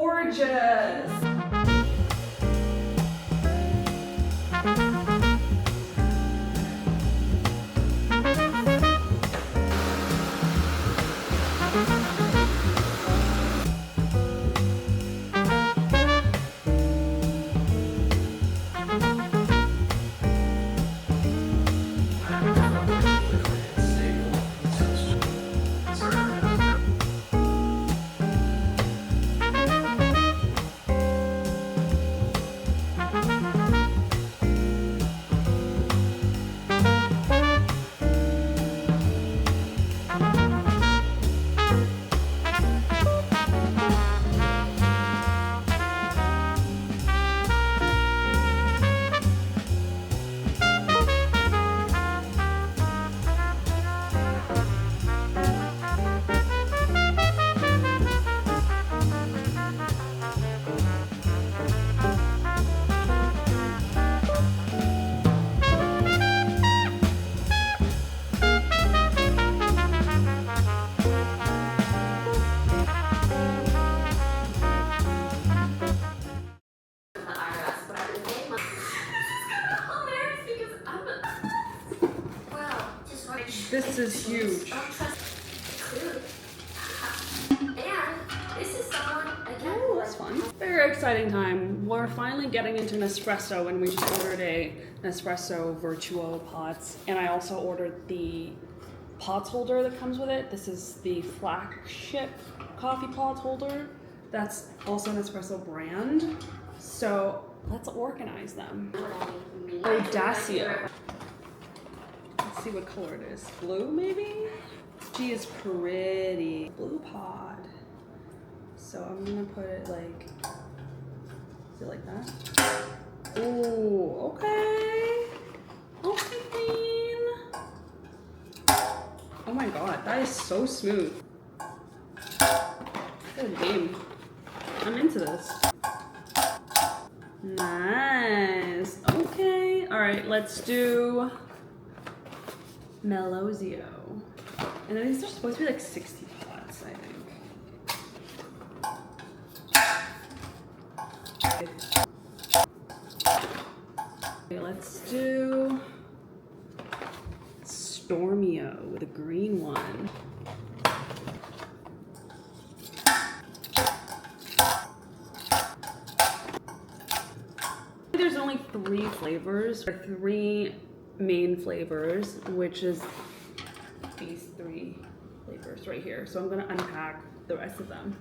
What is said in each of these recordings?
gorgeous. This is huge. Oh, that's fun. Very exciting time. We're finally getting into Nespresso, and we just ordered a Nespresso Virtuo pots. And I also ordered the pots holder that comes with it. This is the flagship coffee pot holder. That's also an Nespresso brand. So let's organize them. Audacio. Let's see what color it is. Blue, maybe? She is pretty. Blue pod. So I'm gonna put it like, is it like that? Ooh, okay. Okay, queen. Oh my god, that is so smooth. Good game. I'm into this. Nice. Okay. All right, let's do Melozio. And then these are supposed to be like 60 pots, I think. Okay, let's do Stormio, the green one. There's only 3 flavors, or 3 main flavors, which is these 3 flavors right here. So I'm gonna unpack the rest of them.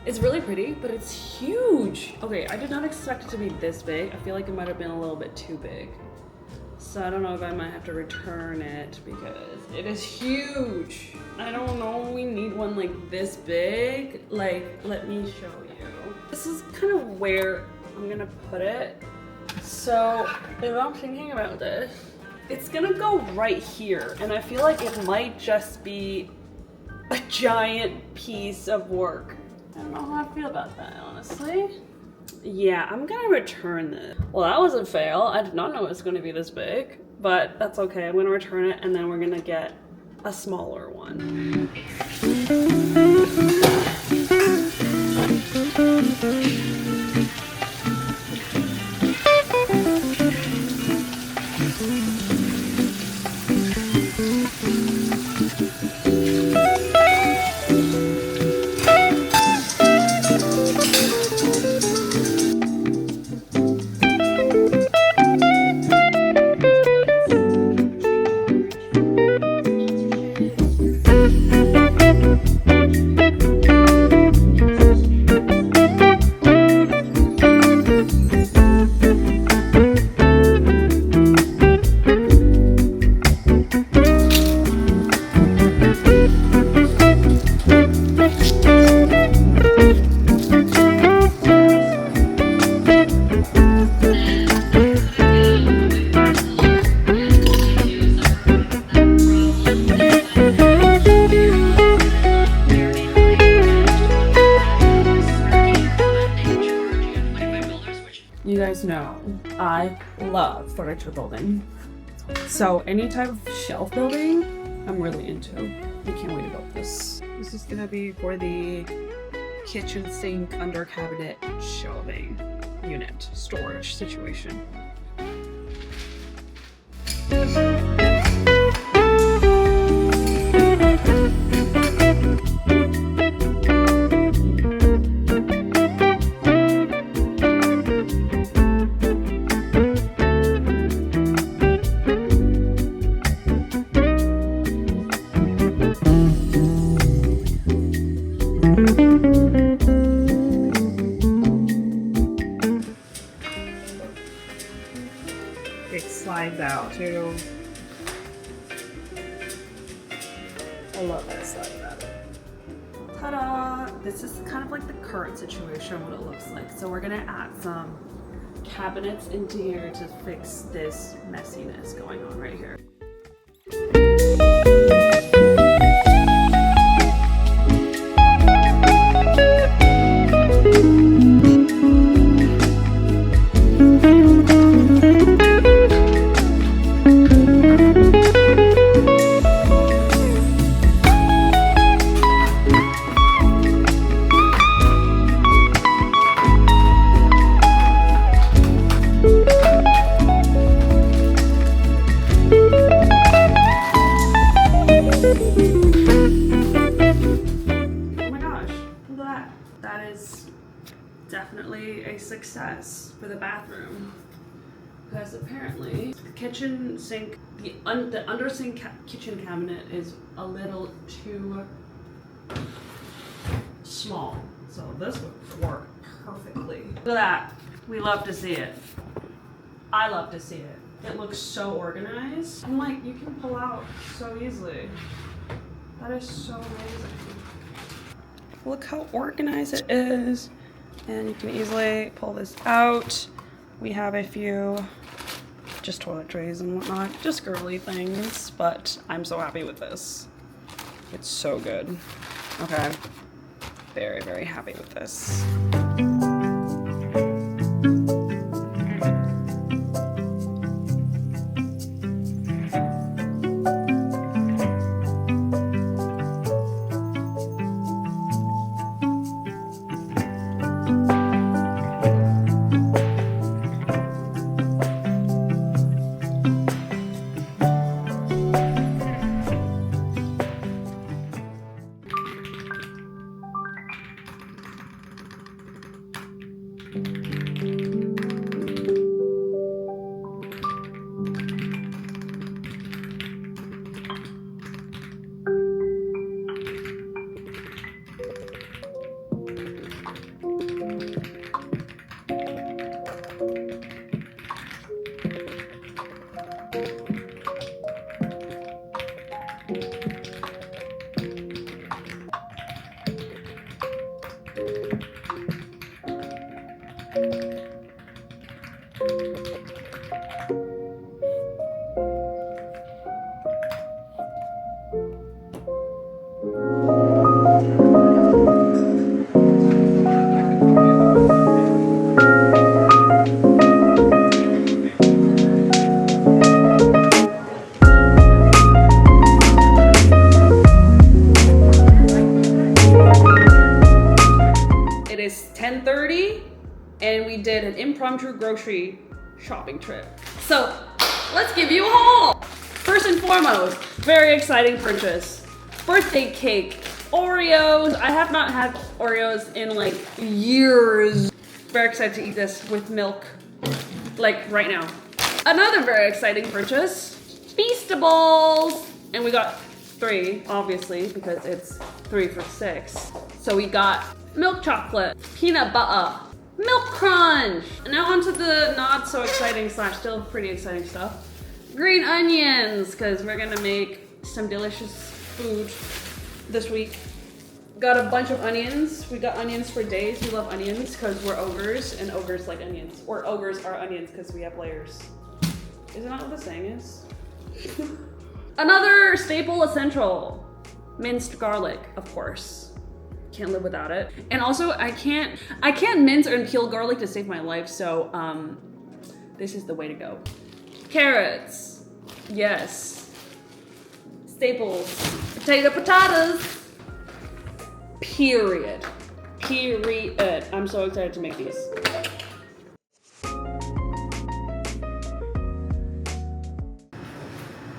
It's really pretty, but it's huge. Okay, I did not expect it to be this big. I feel like it might have been a little bit too big. So I don't know if I might have to return it because it is huge. I don't know, we need one like this big. Like, let me show you. This is kind of where I'm gonna put it. So if I'm thinking about this, it's gonna go right here. And I feel like it might just be a giant piece of work. I don't know how I feel about that, honestly. Yeah, I'm gonna return this. Well, that was a fail. I did not know it was gonna be this big, but that's okay. I'm gonna return it and then we're gonna get a smaller one. You guys know I love furniture building. So any type of shelf building, I'm really into. I can't wait to build this. This is gonna be for the kitchen sink under cabinet shelving unit storage situation. It slides out too. I love that slide out. Ta-da! This is kind of like the current situation, what it looks like. So we're gonna add some cabinets into here to fix this messiness going on right here. Definitely a success for the bathroom, because apparently the kitchen sink, the under sink kitchen cabinet is a little too small, so this would work perfectly. Look at that. We love to see it. I love to see it. It looks so organized. I'm like, you can pull out so easily. That is so amazing. Look how organized it is. And you can easily pull this out. We have a few just toiletries and whatnot, just girly things, but I'm so happy with this. It's so good. Okay, very, very happy with this. It is 10:30 and we did an impromptu grocery shopping trip. So let's give you a haul. First and foremost, very exciting purchase. Birthday cake, Oreos. I have not had Oreos in like years. Very excited to eat this with milk, like right now. Another very exciting purchase, Feastables. And we got 3, obviously, because it's 3 for $6. So we got milk chocolate, peanut butter, milk crunch. And now onto the not so exciting / still pretty exciting stuff. Green onions, because we're gonna make some delicious food this week. Got a bunch of onions. We got onions for days. We love onions because we're ogres and ogres like onions. Or ogres are onions because we have layers. Isn't that what the saying is? Another staple essential, minced garlic, of course. can't live without it. And also I can't mince or peel garlic to save my life, so this is the way to go. Carrots, yes. Staples, potatoes. Period. I'm so excited to make these.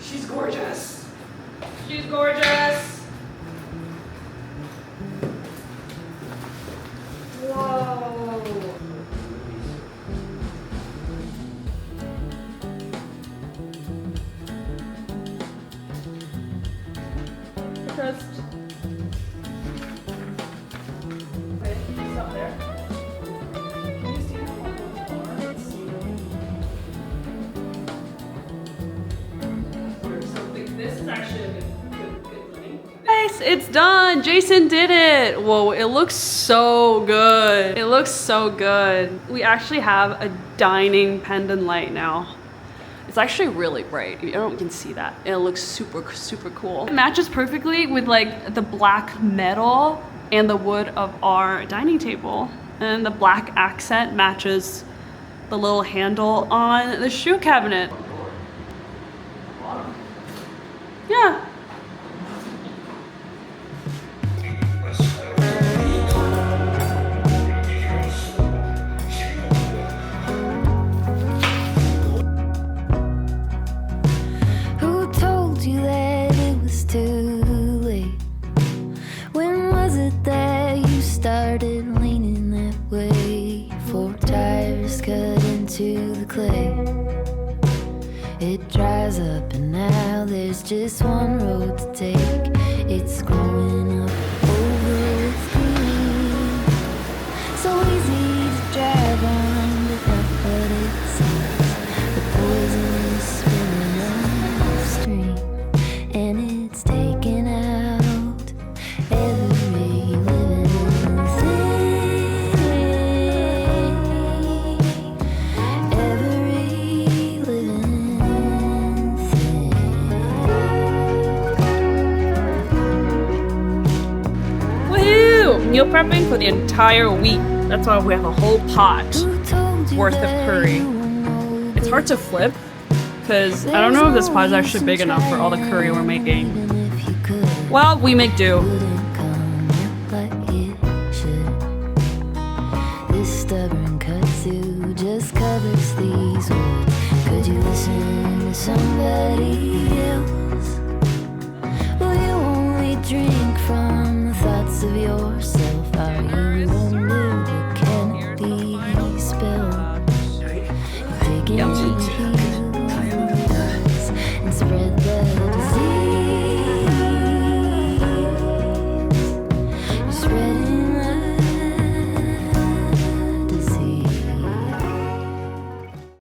She's gorgeous. She's gorgeous. Whoa. Trust. Wait, stop there. Can you see how long those are? Let's see. Or something. This is actually a good thing. Nice, it's done. Jason did it. Whoa, it looks so good. It looks so good. We actually have a dining pendant light now. It's actually really bright. I don't know if you can see that. It looks super, super cool. It matches perfectly with like the black metal and the wood of our dining table. And the black accent matches the little handle on the shoe cabinet. Yeah. It dries up and now there's just one road to take. It's growing up over green. So easy to drive on, but not what it seems. The poison is spilling upstream, and it's taking out every living thing. Every living thing. Woohoo! Meal prepping for the entire week. That's why we have a whole pot worth of curry. It's hard to flip because I don't know if this pot is actually big enough for all the curry we're making. Well, we make do.